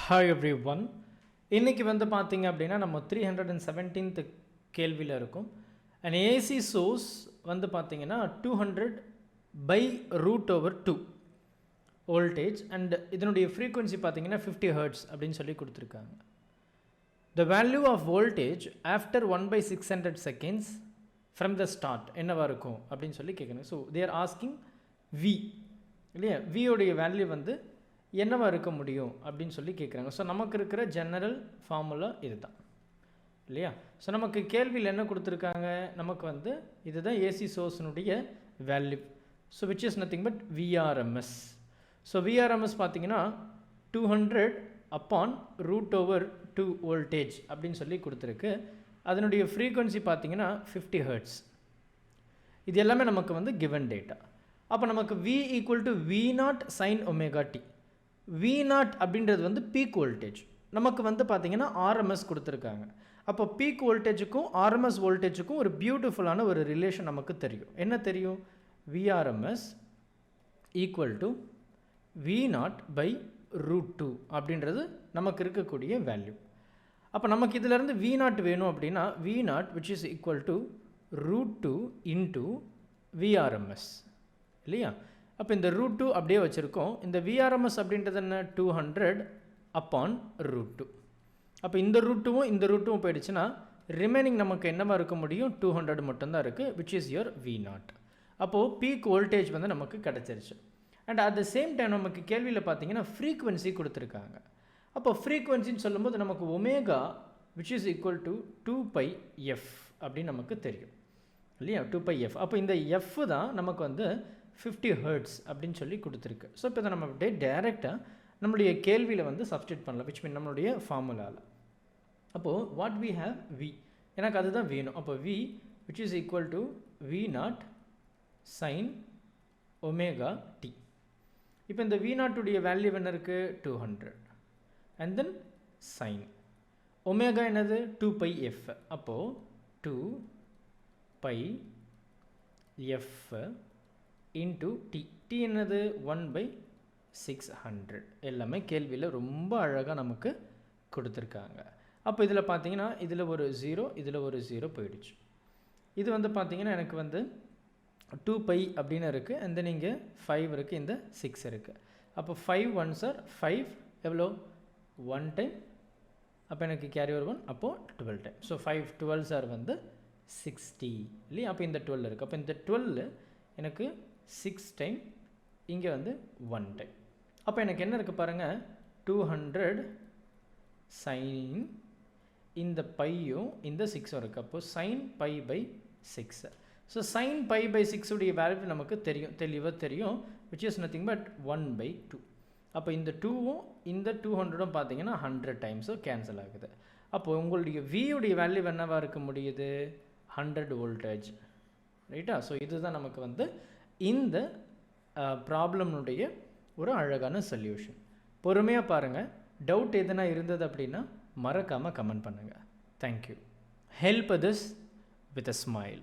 Hi every one. இன்றைக்கி வந்து பார்த்திங்க அப்படின்னா நம்ம 317th கேள்வியில் இருக்கும். அண்ட் ஏசி சோர்ஸ் வந்து பார்த்திங்கன்னா 200 by √2 வோல்டேஜ் அண்ட் இதனுடைய ஃப்ரீக்குவென்சி பார்த்திங்கன்னா 50 Hz அப்படின்னு சொல்லி கொடுத்துருக்காங்க. The value of voltage after 1/600 seconds from the start என்னவாக இருக்கும் அப்படின்னு சொல்லி கேட்கணும். ஸோ தேர் ஆஸ்கிங் வி இல்லையா, வியோடைய வேல்யூ வந்து என்னவாக இருக்க முடியும் அப்படின்னு சொல்லி கேட்குறாங்க. ஸோ நமக்கு இருக்கிற ஜெனரல் ஃபார்முலா இது தான் இல்லையா. ஸோ நமக்கு கேள்வியில் என்ன கொடுத்துருக்காங்க, நமக்கு வந்து இதுதான் ஏசி சோர்ஸினுடைய value. So which is nothing but VRMS. So VRMS பார்த்தீங்கன்னா 200 upon √2 வோல்டேஜ் அப்படின்னு சொல்லி கொடுத்துருக்கு. அதனுடைய ஃப்ரீக்குவென்சி பார்த்தீங்கன்னா 50 Hz. இது எல்லாமே நமக்கு வந்து கிவன் டேட்டா. அப்போ நமக்கு V = V0 sin ωt. V0 அப்படின்றது வந்து பீக் வோல்டேஜ். நமக்கு வந்து பார்த்திங்கன்னா ஆர்எம்எஸ் கொடுத்துருக்காங்க. அப்போ பீக் வோல்டேஜுக்கும் ஆர்எம்எஸ் வோல்டேஜுக்கும் ஒரு பியூட்டிஃபுல்லான ஒரு ரிலேஷன் நமக்கு தெரியும். என்ன தெரியும்? விஆர்எம்எஸ் = V0 by √2 அப்படின்றது நமக்கு இருக்கக்கூடிய வேல்யூ. அப்போ நமக்கு இதிலேருந்து V0 வேணும் அப்படின்னா V0 which is equal to √2 into VRMS இல்லையா. அப்போ இந்த √2 அப்படியே வச்சுருக்கோம். இந்த விஆர்எம்எஸ் அப்படின்றது என்ன? 200 upon √2. அப்போ இந்த √2வும் இந்த √2வும் போயிடுச்சுன்னா ரிமைனிங் நமக்கு என்னவாக இருக்க முடியும்? 200 மட்டும்தான் இருக்குது, விச் இஸ் யுவர் V0. அப்போது பீக் வோல்டேஜ் வந்து நமக்கு கிடச்சிருச்சு. And at the same time நமக்கு கேள்வியில் பார்த்தீங்கன்னா ஃப்ரீக்குவென்சி கொடுத்துருக்காங்க. அப்போ ஃப்ரீக்குவென்சின்னு சொல்லும்போது நமக்கு omega which is equal to 2πf அப்படின்னு நமக்கு தெரியும் இல்லையா, 2πf. அப்போ இந்த எஃப் தான் நமக்கு வந்து 50 Hz அப்படின்னு சொல்லி கொடுத்துருக்கு. ஸோ இப்போ இதை நம்ம அப்படியே டைரெக்டாக நம்மளுடைய கேள்வியில் வந்து சப்ஸ்டியூட் பண்ணலாம், விச் மீன் நம்மளுடைய ஃபார்முலாவில். அப்போது வாட் வி ஹேவ் வி, எனக்கு அதுதான் வேணும். அப்போ V which is equal to V0 sin ωt. இப்போ இந்த V0 வேல்யூ என்ன இருக்குது? 200 அண்ட் தென் sin ஒமேகா என்னது? 2πf. அப்போது 2πf இன்ட்டு டி. டி என்னது? 1/600. எல்லாமே கேள்வியில் ரொம்ப அழகாக நமக்கு கொடுத்துருக்காங்க. அப்போ இதில் பார்த்தீங்கன்னா இதில் ஒரு 0 இதில் ஒரு 0 போயிடுச்சு. இது வந்து பார்த்தீங்கன்னா எனக்கு வந்து 2π அப்படின்னு இருக்குது. அண்ட் தென் இங்கே 5 இருக்குது, இந்த 6 இருக்குது. அப்போ 5 1s are 5 எவ்வளோ? 1 டைம். அப்போ எனக்கு கேரி ஓவர் 1, அப்போது 12 டைம். ஸோ 5 12s are வந்து 60 இல்லையா. அப்போ இந்த 12 இருக்குது. அப்போ இந்த 12 எனக்கு 6 டைம், இங்கே வந்து 1 டைம். அப்போ எனக்கு என்ன இருக்குது பாருங்கள், 200 sin இந்த பையும் இந்த 6 இருக்குது. அப்போது sin π/6. ஸோ sin π/6 உடைய வேல்யூ நமக்கு தெரியும், தெளிவாக தெரியும், விச் இஸ் நத்திங் பட் 1/2. அப்போ இந்த 2வும் இந்த 200ம் பார்த்தீங்கன்னா 100 டைம்ஸும் கேன்சல் ஆகுது. அப்போது உங்களுடைய வியுடைய வேல்யூ என்னவாக இருக்க முடியுது? 100 வோல்டேஜ் ரைட்டா. ஸோ இதுதான் நமக்கு வந்து இந்த ப்ராப்ளம்னுடைய ஒரு அழகான சொல்யூஷன். பொறுமையாக பாருங்கள். டவுட் எதுனா இருந்தது அப்படின்னா மறக்காமல் கமெண்ட் பண்ணுங்கள். Thank you. Help this with a smile.